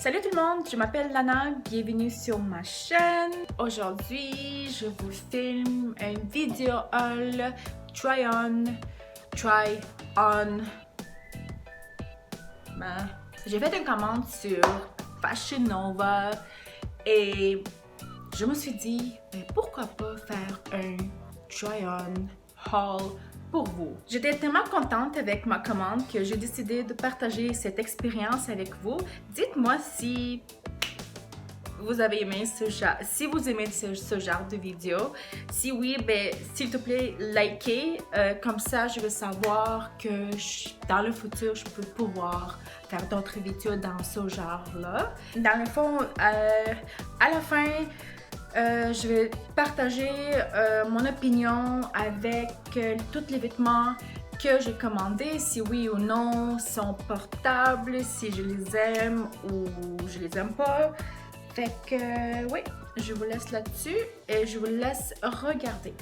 Salut tout le monde, je m'appelle Lana, bienvenue sur ma chaîne. Aujourd'hui, je vous filme une vidéo haul try on. J'ai fait une commande sur Fashion Nova et je me suis dit, pourquoi pas faire un try on haul pour vous. J'étais tellement contente avec ma commande que j'ai décidé de partager cette expérience avec vous. Dites-moi si vous avez aimé si vous aimez ce genre de vidéo. Si oui, s'il te plaît, likez. Comme ça, je vais savoir que dans le futur, je peux pouvoir faire d'autres vidéos dans ce genre-là. Dans le fond, à la fin, je vais partager mon opinion avec tous les vêtements que j'ai commandés, si oui ou non sont portables, si je les aime ou je les aime pas. Fait que oui, je vous laisse là-dessus et je vous laisse regarder.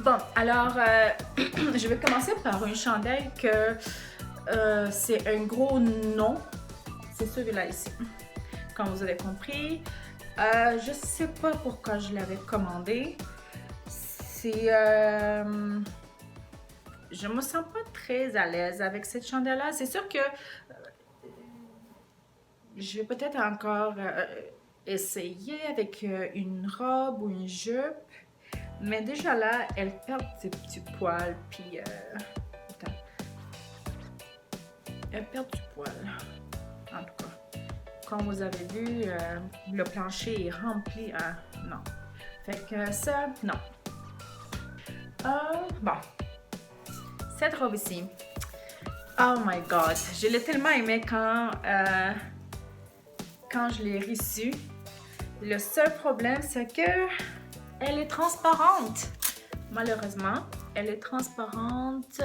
Bon, alors, je vais commencer par un chandail que c'est un gros non. C'est celui-là ici, comme vous avez compris. Je sais pas pourquoi je l'avais commandé. C'est... je me sens pas très à l'aise avec cette chandail-là. C'est sûr que je vais peut-être encore essayer avec une robe ou une jupe. Mais déjà là, elle perd ses petits poils, puis... attends. Elle perd du poil. En tout cas, comme vous avez vu, le plancher est rempli. Non. Fait que ça, non. Bon. Cette robe ici. Oh my god. Je l'ai tellement aimée quand je l'ai reçue. Le seul problème, c'est que elle est transparente. Malheureusement, elle est transparente.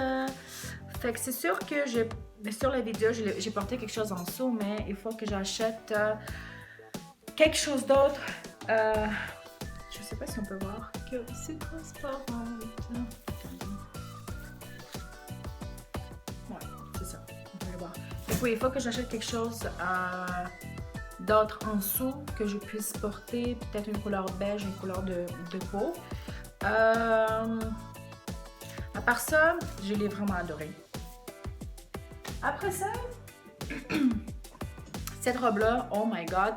Fait que c'est sûr que sur la vidéo, j'ai porté quelque chose en dessous, mais il faut que j'achète quelque chose d'autre. Je sais pas si on peut voir que c'est transparente. Ouais, c'est ça. On peut le voir. Et puis, il faut que j'achète quelque chose d'autre en dessous que je puisse porter, peut-être une couleur beige, une couleur de peau. À part ça, je l'ai vraiment adoré. Après ça, cette robe-là, oh my god,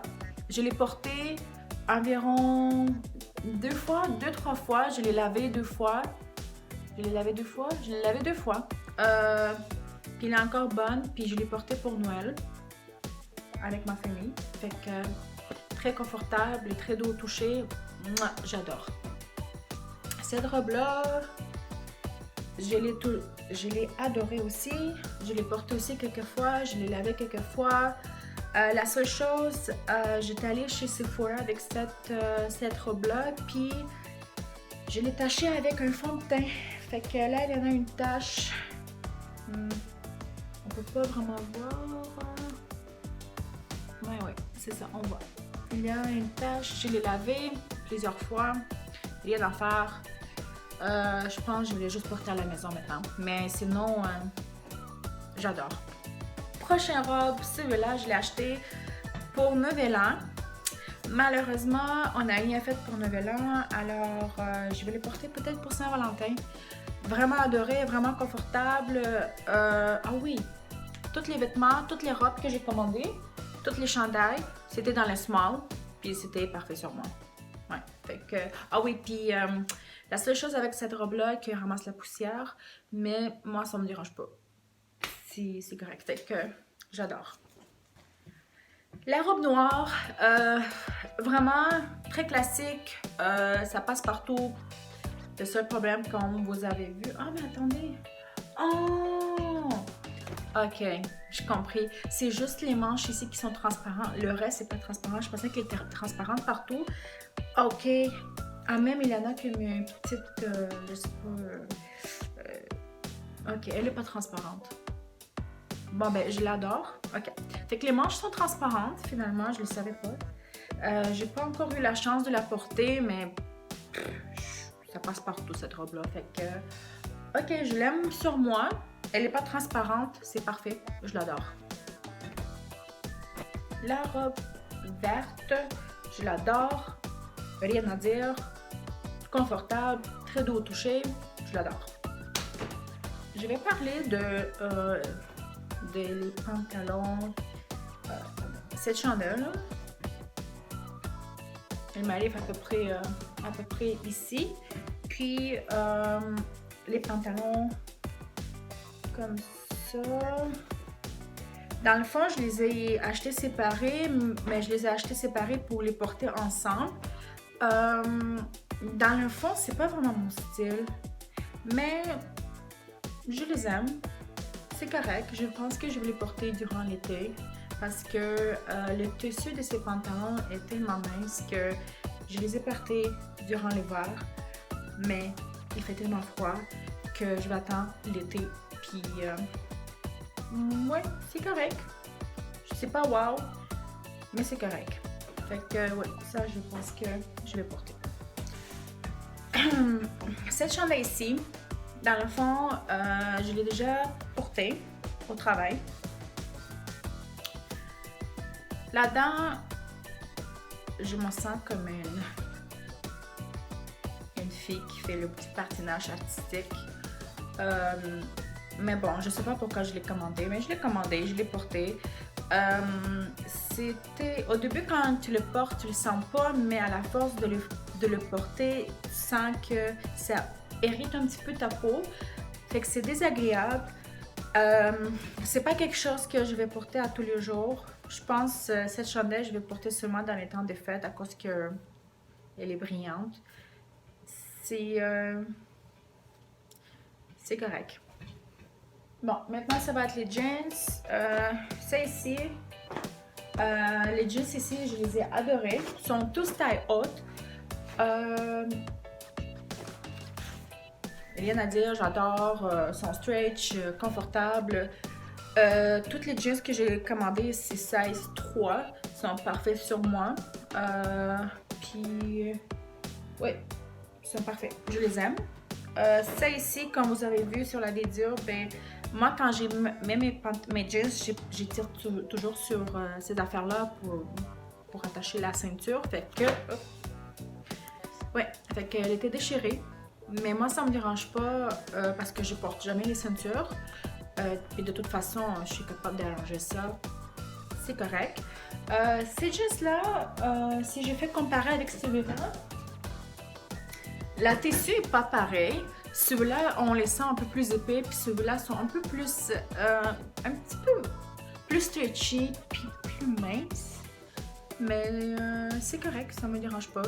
je l'ai portée environ 2-3 fois. Je l'ai lavée 2 fois. Je l'ai lavée 2 fois. Je l'ai lavée 2 fois. Puis elle est encore bonne. Puis je l'ai portée pour Noël avec ma famille. Fait que très confortable et très doux au toucher. J'adore. Cette robe-là, je l'ai adorée aussi. Je l'ai portée aussi quelques fois. Je l'ai lavée quelques fois. La seule chose, j'étais allée chez Sephora avec cette robe-là. Puis je l'ai tachée avec un fond de teint. Fait que là, il y en a une tache. On peut pas vraiment voir. Ouais, c'est ça, on voit. Il y a une tache, je l'ai lavée plusieurs fois. Rien à faire. Je pense que je vais juste porter à la maison maintenant. Mais sinon, j'adore. Prochaine robe, celui-là, je l'ai acheté pour Nouvel An. Malheureusement, on n'a rien fait pour Nouvel An, alors je vais les porter peut-être pour Saint-Valentin. Vraiment adoré, vraiment confortable. Ah oui, tous les vêtements, toutes les robes que j'ai commandées, tous les chandails, c'était dans le small, puis c'était parfait sur moi. Ouais, fait que... Ah oui, puis la seule chose avec cette robe-là, qui ramasse la poussière, mais moi, ça me dérange pas. C'est correct, fait que j'adore. La robe noire, vraiment très classique, ça passe partout. Le seul problème, comme vous avez vu... Ah, mais attendez! Oh! Ok, j'ai compris. C'est juste les manches ici qui sont transparentes. Le reste, c'est pas transparent. Je pensais qu'elle était transparente partout. Ok. Ah, même il y en a qui ont une petite... je sais pas... ok, elle est pas transparente. Bon, ben, je l'adore. Ok. Fait que les manches sont transparentes, finalement. Je le savais pas. J'ai pas encore eu la chance de la porter, mais... ça passe partout, cette robe-là. Fait que... ok, je l'aime sur moi. Elle n'est pas transparente, c'est parfait, je l'adore. La robe verte, je l'adore, rien à dire, confortable, très doux au toucher, je l'adore. Je vais parler des pantalons, cette chandelle, elle m'arrive à peu près ici, puis les pantalons comme ça. Dans le fond, je les ai achetés séparés, mais je les ai achetés séparés pour les porter ensemble. Dans le fond, c'est pas vraiment mon style, mais je les aime. C'est correct. Je pense que je vais les porter durant l'été parce que le tissu de ces pantalons est tellement mince que je les ai portés durant l'hiver, mais il fait tellement froid que je vais attendre l'été. Puis, ouais, c'est correct. C'est pas wow, mais c'est correct. Fait que, ouais, ça, je pense que je vais porter. cette chandail ici, dans le fond, je l'ai déjà portée au travail. Là-dedans, je me sens comme une fille qui fait le petit patinage artistique. Mais bon, je sais pas pourquoi je l'ai commandé, mais je l'ai commandé, je l'ai porté. C'était au début quand tu le portes, tu le sens pas, mais à la force de le porter, tu sens que ça hérite un petit peu ta peau. Fait que c'est désagréable. C'est pas quelque chose que je vais porter à tous les jours. Je pense cette chandelle, je vais porter seulement dans les temps des fêtes à cause que elle est brillante. C'est correct. Bon, maintenant ça va être les jeans. Ça ici, les jeans ici, je les ai adorés. Ils sont tous taille haute. Rien à dire, j'adore. Sont stretch, confortables. Toutes les jeans que j'ai commandées, c'est size 3. Sont parfaits sur moi. Puis, oui, ils sont parfaits. Je les aime. Ça ici, comme vous avez vu sur la vidéo, ben, moi quand j'ai mes jeans, j'étire toujours sur ces affaires-là pour attacher la ceinture. Fait que, ouais, fait qu'elle était déchirée. Mais moi, ça me dérange pas parce que je porte jamais les ceintures. Et de toute façon, je suis capable d'arranger ça. C'est correct. Ces jeans-là, si je fais comparer avec celui-là, la tissu est pas pareil. Ceux-là, on les sent un peu plus épais, puis ceux-là sont un peu plus, un petit peu plus stretchy, puis plus minces. Mais c'est correct, ça me dérange pas.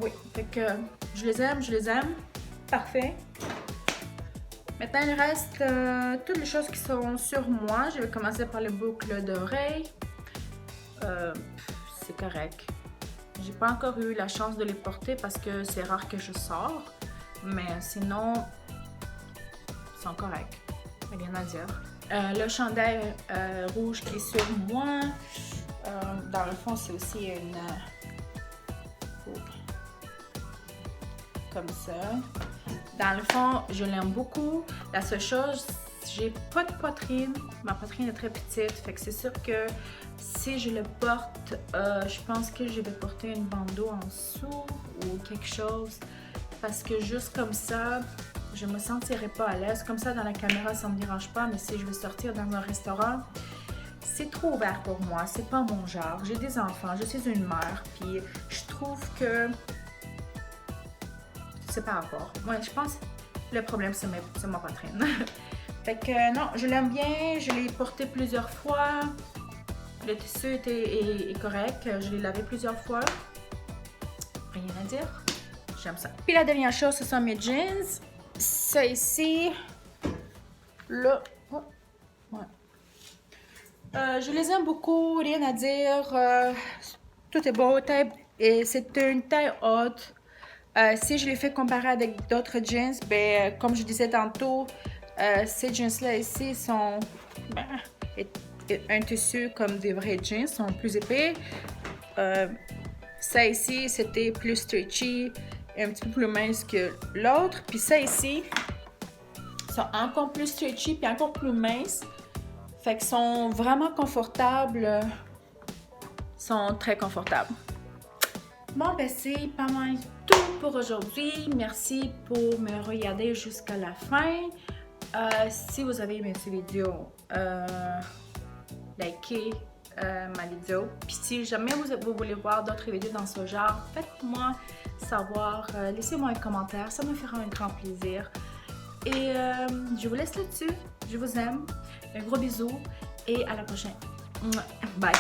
Oui, fait que je les aime. Parfait. Maintenant, il reste toutes les choses qui sont sur moi. Je vais commencer par les boucles d'oreilles. C'est correct. J'ai pas encore eu la chance de les porter parce que c'est rare que je sors. Mais sinon, ils sont corrects. Rien à dire. Le chandail rouge qui est sur moi. Dans le fond, c'est aussi une... comme ça. Dans le fond, je l'aime beaucoup. La seule chose, j'ai pas de poitrine. Ma poitrine est très petite. Fait que c'est sûr que si je le porte, je pense que je vais porter une bandeau en dessous ou quelque chose. Parce que juste comme ça, je me sentirais pas à l'aise. Comme ça, dans la caméra, ça me dérange pas. Mais si je veux sortir dans un restaurant, c'est trop ouvert pour moi. C'est pas mon genre. J'ai des enfants. Je suis une mère. Puis je trouve que c'est par rapport. Moi, je pense que le problème, c'est ma poitrine. Fait que non, je l'aime bien. Je l'ai porté plusieurs fois. Le tissu est correct. Je l'ai lavé plusieurs fois. Rien à dire. J'aime ça. Puis la dernière chose, ce sont mes jeans. Ça ici. Là. Oh, ouais. Je les aime beaucoup. Rien à dire. Tout est beau. Et c'est une taille haute. Si je les fais comparer avec d'autres jeans, ben, comme je disais tantôt, ces jeans-là ici sont un tissu comme des vrais jeans, sont plus épais. Ça ici, c'était plus stretchy, un petit peu plus mince que l'autre. Puis ça ici, sont encore plus stretchy puis encore plus minces. Fait qu'ils sont vraiment confortables. Sont très confortables. Bon, ben c'est pas mal tout pour aujourd'hui. Merci pour me regarder jusqu'à la fin. Si vous avez aimé cette vidéo, likez ma vidéo. Puis si jamais vous voulez voir d'autres vidéos dans ce genre, faites-moi savoir. Laissez-moi un commentaire, ça me fera un grand plaisir. Et je vous laisse là-dessus. Je vous aime. Un gros bisou et à la prochaine. Bye!